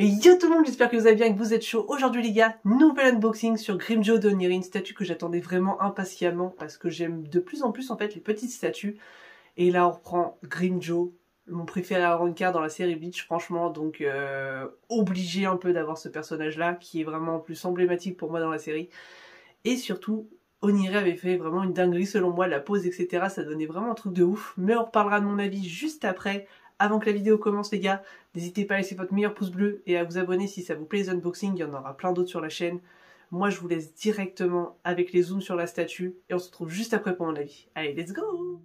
Et yo tout le monde, j'espère que vous allez bien et que vous êtes chaud. Aujourd'hui les gars, nouvel unboxing sur Grimmjow de Neri, une statue que j'attendais vraiment impatiemment parce que j'aime de plus en plus en fait les petites statues. Et là on reprend Grimmjow, mon préféré à Arrancar dans la série Bleach franchement, donc obligé un peu d'avoir ce personnage là qui est vraiment en plus emblématique pour moi dans la série. Et surtout, Oniri avait fait vraiment une dinguerie selon moi, la pose etc, ça donnait vraiment un truc de ouf. Mais on reparlera de mon avis juste après. Avant que la vidéo commence les gars, n'hésitez pas à laisser votre meilleur pouce bleu et à vous abonner si ça vous plaît les unboxings, il y en aura plein d'autres sur la chaîne. Moi je vous laisse directement avec les zooms sur la statue et on se retrouve juste après pour mon avis. Allez, let's go!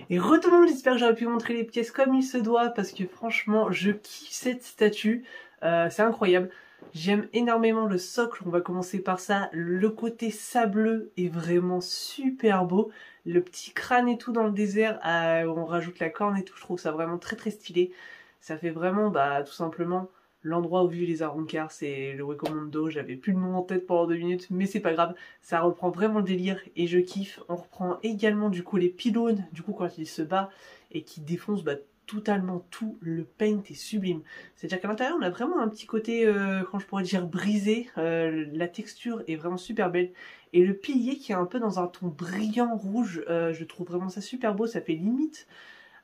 Et tout le monde, j'espère que j'aurais pu montrer les pièces comme il se doit parce que franchement je kiffe cette statue, c'est incroyable. J'aime énormément le socle, on va commencer par ça. Le côté sableux est vraiment super beau. Le petit crâne et tout dans le désert, où on rajoute la corne et tout, je trouve ça vraiment très très stylé. Ça fait vraiment tout simplement l'endroit où vivent les Arrancar, c'est le Hueco-Mundo. J'avais plus le nom en tête pendant 2 minutes, mais c'est pas grave, ça reprend vraiment le délire et je kiffe. On reprend également du coup les pylônes, du coup quand il se bat et qui défonce totalement tout, le paint est sublime. C'est-à-dire qu'à l'intérieur on a vraiment un petit côté, quand je pourrais dire brisé, la texture est vraiment super belle. Et le pilier qui est un peu dans un ton brillant rouge, je trouve vraiment ça super beau, ça fait limite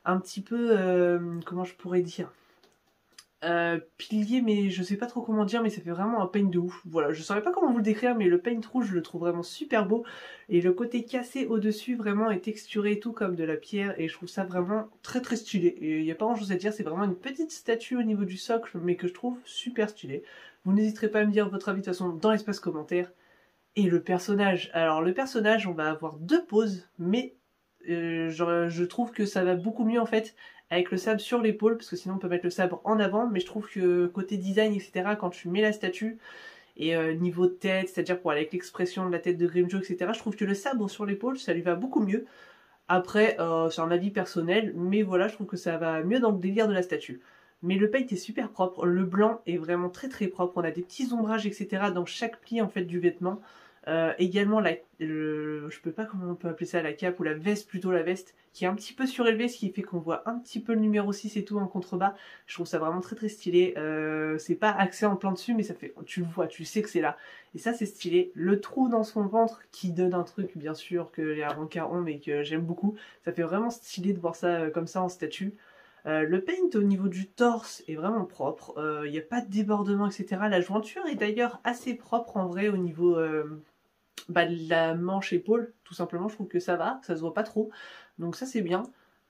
un petit peu, comment je pourrais dire, pilier, mais je sais pas trop comment dire, mais ça fait vraiment un paint de ouf. Voilà, je saurais pas comment vous le décrire, mais le paint rouge, je le trouve vraiment super beau. Et le côté cassé au-dessus, vraiment, est texturé tout comme de la pierre, et je trouve ça vraiment très très stylé. Et il n'y a pas grand chose à dire, c'est vraiment une petite statue au niveau du socle, mais que je trouve super stylé. Vous n'hésiterez pas à me dire votre avis de toute façon dans l'espace commentaire. Et le personnage, alors le personnage, on va avoir 2 poses, mais je trouve que ça va beaucoup mieux en fait avec le sabre sur l'épaule, parce que sinon on peut mettre le sabre en avant, mais je trouve que côté design, etc., quand tu mets la statue, et niveau tête, c'est-à-dire pour aller avec l'expression de la tête de Grimmjow, etc., je trouve que le sabre sur l'épaule, ça lui va beaucoup mieux. Après, c'est un avis personnel, mais voilà, je trouve que ça va mieux dans le délire de la statue. Mais le paint est super propre, le blanc est vraiment très très propre, on a des petits ombrages, etc. dans chaque pli en fait du vêtement. Également, je peux pas comment on peut appeler ça, la cape ou la veste, plutôt la veste, qui est un petit peu surélevée, ce qui fait qu'on voit un petit peu le numéro 6 et tout en contrebas. Je trouve ça vraiment très très stylé. C'est pas axé en plein dessus, mais ça fait, tu le vois, tu sais que c'est là. Et ça c'est stylé. Le trou dans son ventre qui donne un truc, bien sûr, que les Arrancars ont, mais que j'aime beaucoup. Ça fait vraiment stylé de voir ça comme ça en statue. Le paint au niveau du torse est vraiment propre, il n'y a pas de débordement, etc. La jointure est d'ailleurs assez propre en vrai au niveau de la manche épaule, tout simplement. Je trouve que ça va, ça se voit pas trop, donc ça c'est bien.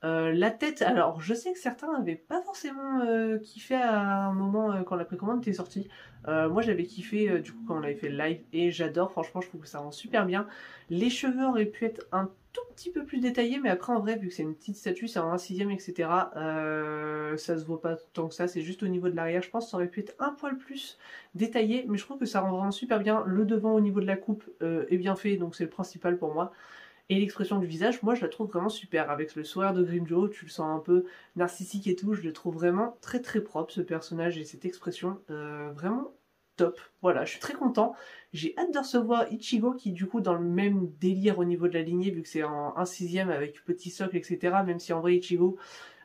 La tête, alors je sais que certains n'avaient pas forcément kiffé à un moment quand la précommande était sortie. Moi j'avais kiffé du coup quand on avait fait le live et j'adore, franchement je trouve que ça rend super bien. Les cheveux auraient pu être un tout petit peu plus détaillés, mais après en vrai vu que c'est une petite statue, c'est en 1/6, etc. Ça se voit pas tant que ça, c'est juste au niveau de l'arrière. Je pense que ça aurait pu être un poil plus détaillé, mais je trouve que ça rend vraiment super bien. Le devant au niveau de la coupe est bien fait, donc c'est le principal pour moi. Et l'expression du visage, moi je la trouve vraiment super. Avec le sourire de Grimmjow, tu le sens un peu narcissique et tout. Je le trouve vraiment très très propre ce personnage et cette expression. Vraiment top. Voilà, je suis très content. J'ai hâte de recevoir Ichigo qui du coup dans le même délire au niveau de la lignée vu que c'est en 1/6 avec petit socle, etc. Même si en vrai Ichigo,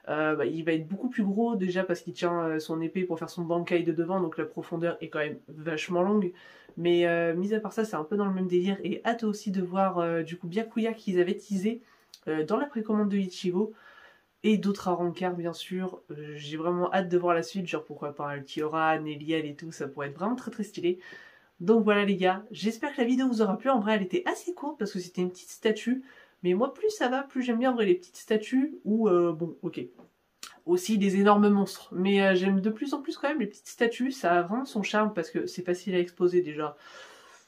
il va être beaucoup plus gros déjà parce qu'il tient son épée pour faire son Bankai de devant, donc la profondeur est quand même vachement longue. Mais mis à part ça, c'est un peu dans le même délire et hâte aussi de voir du coup Byakuya qu'ils avaient teasé dans la précommande de Ichigo et d'autres Arrancars bien sûr. J'ai vraiment hâte de voir la suite, genre pourquoi pas Kiora, Neliel et tout, ça pourrait être vraiment très très stylé. Donc voilà les gars, j'espère que la vidéo vous aura plu. En vrai elle était assez courte parce que c'était une petite statue. Mais moi plus ça va, plus j'aime bien en vrai les petites statues ou bon ok. Aussi des énormes monstres. Mais j'aime de plus en plus quand même les petites statues, ça a vraiment son charme parce que c'est facile à exposer déjà.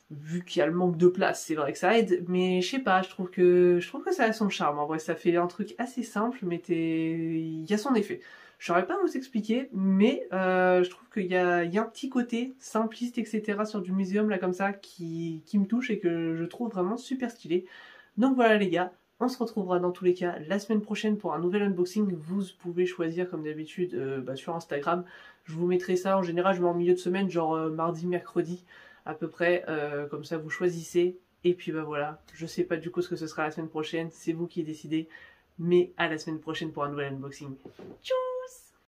Vu qu'il y a le manque de place, c'est vrai que ça aide, mais je sais pas, je trouve que ça a son charme. En vrai, ça fait un truc assez simple, mais il y a son effet. Je saurais pas vous expliquer, mais je trouve qu'il y a un petit côté simpliste, etc. sur du muséum là comme ça qui me touche et que je trouve vraiment super stylé. Donc voilà les gars, on se retrouvera dans tous les cas la semaine prochaine pour un nouvel unboxing. Vous pouvez choisir comme d'habitude sur Instagram. Je vous mettrai ça, en général je mets en milieu de semaine, genre mardi, mercredi à peu près, comme ça vous choisissez. Et puis bah voilà, je sais pas du coup ce que ce sera la semaine prochaine, c'est vous qui décidez. Mais à la semaine prochaine pour un nouvel unboxing. Tchou!